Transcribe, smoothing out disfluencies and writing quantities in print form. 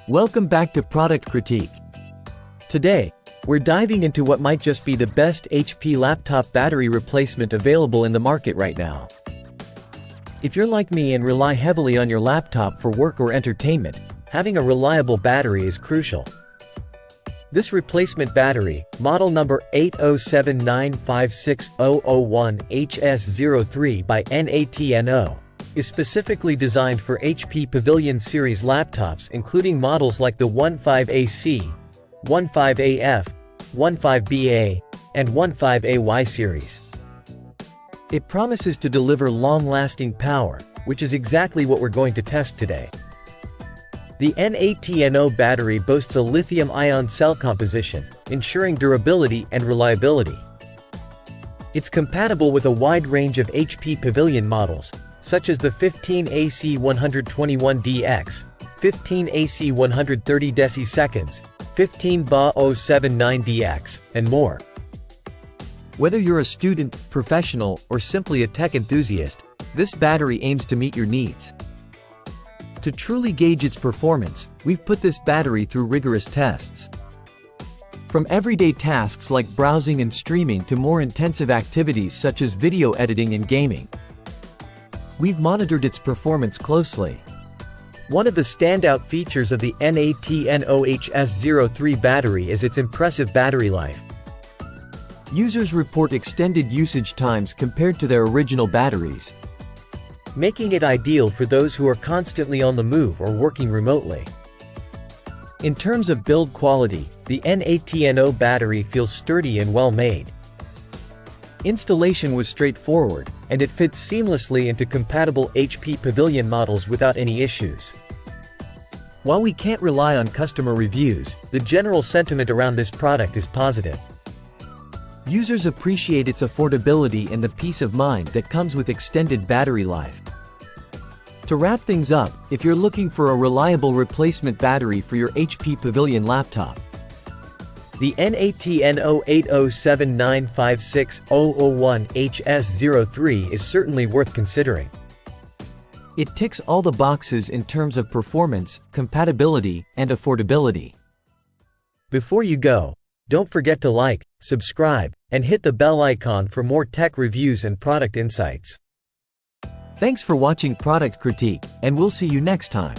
Welcome back to Product Critique. Today, we're diving into what might just be the best HP laptop battery replacement available in the market right now. If you're like me and rely heavily on your laptop for work or entertainment, having a reliable battery is crucial. This replacement battery, model number 807956001HS03 by NATNO, is specifically designed for HP Pavilion series laptops, including models like the 15AC, 15AF, 15BA, and 15AY series. It promises to deliver long-lasting power, which is exactly what we're going to test today. The NATNO battery boasts a lithium-ion cell composition, ensuring durability and reliability. It's compatible with a wide range of HP Pavilion models, such as the 15AC121DX, 15AC130 deci-seconds, 15BA079DX, and more. Whether you're a student, professional, or simply a tech enthusiast, this battery aims to meet your needs. To truly gauge its performance, we've put this battery through rigorous tests. From everyday tasks like browsing and streaming to more intensive activities such as video editing and gaming, we've monitored its performance closely. One of the standout features of the NATNO HS03 battery is its impressive battery life. Users report extended usage times compared to their original batteries, making it ideal for those who are constantly on the move or working remotely. In terms of build quality, the NATNO battery feels sturdy and well-made. Installation was straightforward, and it fits seamlessly into compatible HP Pavilion models without any issues. While we can't rely on customer reviews, the general sentiment around this product is positive. Users appreciate its affordability and the peace of mind that comes with extended battery life. To wrap things up, if you're looking for a reliable replacement battery for your HP Pavilion laptop, the NATNO 807956001HS03 is certainly worth considering. It ticks all the boxes in terms of performance, compatibility, and affordability. Before you go, don't forget to like, subscribe, and hit the bell icon for more tech reviews and product insights. Thanks for watching Product Critique, and we'll see you next time.